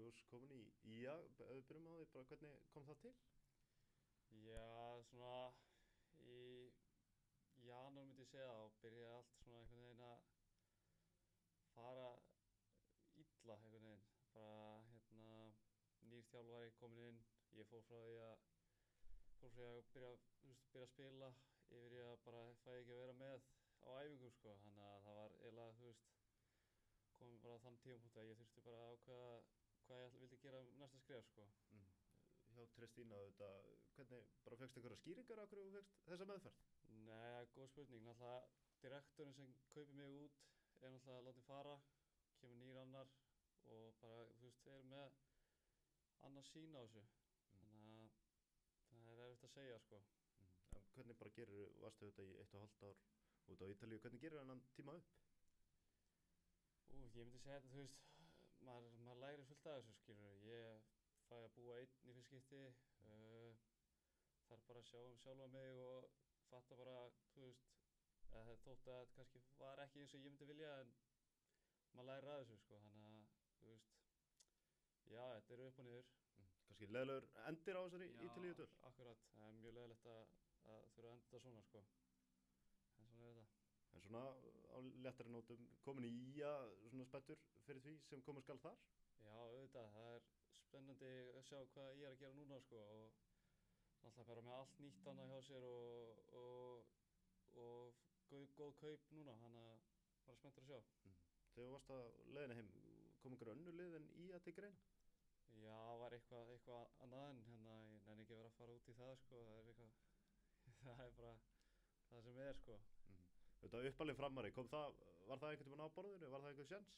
Markús komin í IA, við byrjum á því, bara hvernig kom það til? Já, svona í janúar myndi ég segja þá byrjaði allt svona einhvern veginn að fara illa einhvern veginn. Bara nýr þjálfari kominn inn, ég fór frá því að byrja að spila yfir í að bara fæ ekki að vera með á æfingum sko. Þannig að það var eiginlega, komið bara á þann tímapunkt að ég þurfti bara að ákveða hvað ég vildi gera næsta skref sko. Mm. Hjá Tristína auðvitað, hvernig, bara fékkst einhverja skýringar á hverju þú fékkst þessa meðferð? Nei, það er góð spurning. Náttúrulega direktorinn sem kaupir mig út er náttúrulega látið fara, kemur nýr annar og bara, er með annað sýn á þessu. Mm. Þannig að það er erfitt að segja, sko. Mm. En hvernig bara varstu auðvitað í 1,5 ár út á Ítalíu, hvernig gerir hennan tíma upp? Ég myndi segja þetta, maður lærir fullt af þessu, skilur. Ég fæ að búa einn í fyrst skipti, þarf bara að sjá sjálfa mig og fatta bara, þótt að þetta kannski var ekki eins og ég myndi vilja, en maður lærir að þessu, sko. Þannig að, já, þetta eru upp og niður. Kannski leiðilegur endir á þessari Ítalíu dvöl? Já, akkurat. Það er mjög leiðilegt að þurfa að enda þetta svona, sko. En svona er þetta. En svona á léttari nótum, komin í IA, svona spenntur fyrir því sem koma skal þar? Já, auðvitað. Það er spennandi að sjá hvað ég er að gera núna, sko. Og náttúrulega bara með allt nýtt annað hjá sér og góð kaup núna. Þannig að bara spenntur að sjá. Þegar þú varst að leiðina heim, kom einhverju önnur lið en IA til greina? Já, var eitthvað annað en ég nenni ekki að vera að fara út í það, sko. Það er eitthvað, það er bara það sem er, sko. Þetta uppalinn framari, var það einhvern veginn á borðinu, var það einhver sjens?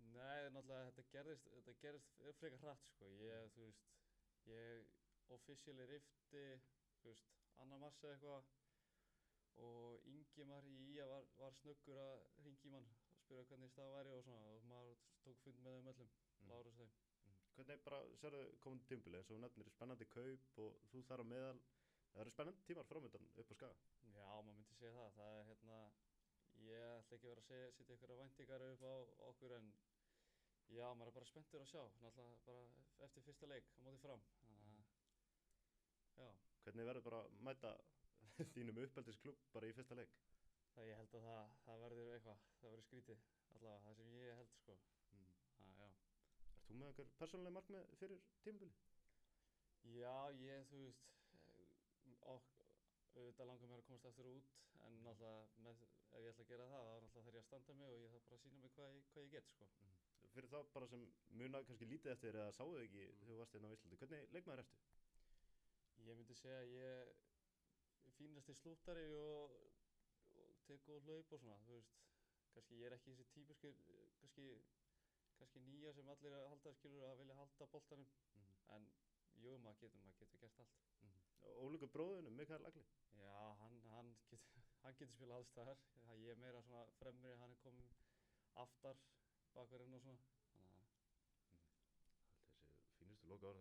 Nei, náttúrulega þetta gerist frekar hratt, sko. Ég officially rifti, 2. mars eða eitthvað og Ingimar í IA var snöggur að hringja í mann og spyrja hvernig staðan væri og svona og maður tók fund með þeim öllum, Lárus þeim. Hvernig bara sérðu komandi tímabili eins og þú nefnir spennandi kaup og þú þar á meðal, það eru spennandi tímar framöndan upp á Skaga? Já, maður myndi segja það. Það er ég ætla ekki að vera að setja einhverja væntingar upp á okkur en já, maður er bara spenntur að sjá, náttúrulega bara eftir fyrsta leik á móti Fram. Þannig að, já. Hvernig verður bara að mæta þínum uppeldisklúbb bara í fyrsta leik? Ég held að það verður eitthvað, það verður skrítið, allavega það sem ég held, sko. Já. Ert þú með einhver persónuleg markmið fyrir tímabili? Já, auðvitað langar mér að komast aftur út en náttúrulega ef ég ætla að gera það þá náttúrulega þarf ég að standa mig og ég þarf bara að sýna mig hvað ég get, sko. Fyrir þá bara sem muna kannski lítið eftir eða sáuð ekki þegar þú varst hérna á Íslandi, hvernig leikmaður ertu? Ég myndi segja að ég fínasti slúttari og tek góð hlaup og svona, kannski ég er ekki þessi típiskur, kannski nýja sem allir halda, skilur, að vilja halda boltanum, en jú, maður getur gert allt. Ólíkur bróðunum, Mikael Agli? Já, hann getur spilað alls staðar. Ég er meira svona fremri, hann er komin aftar bakverðinn og svona. Þannig að þessi fínustu lokaorð,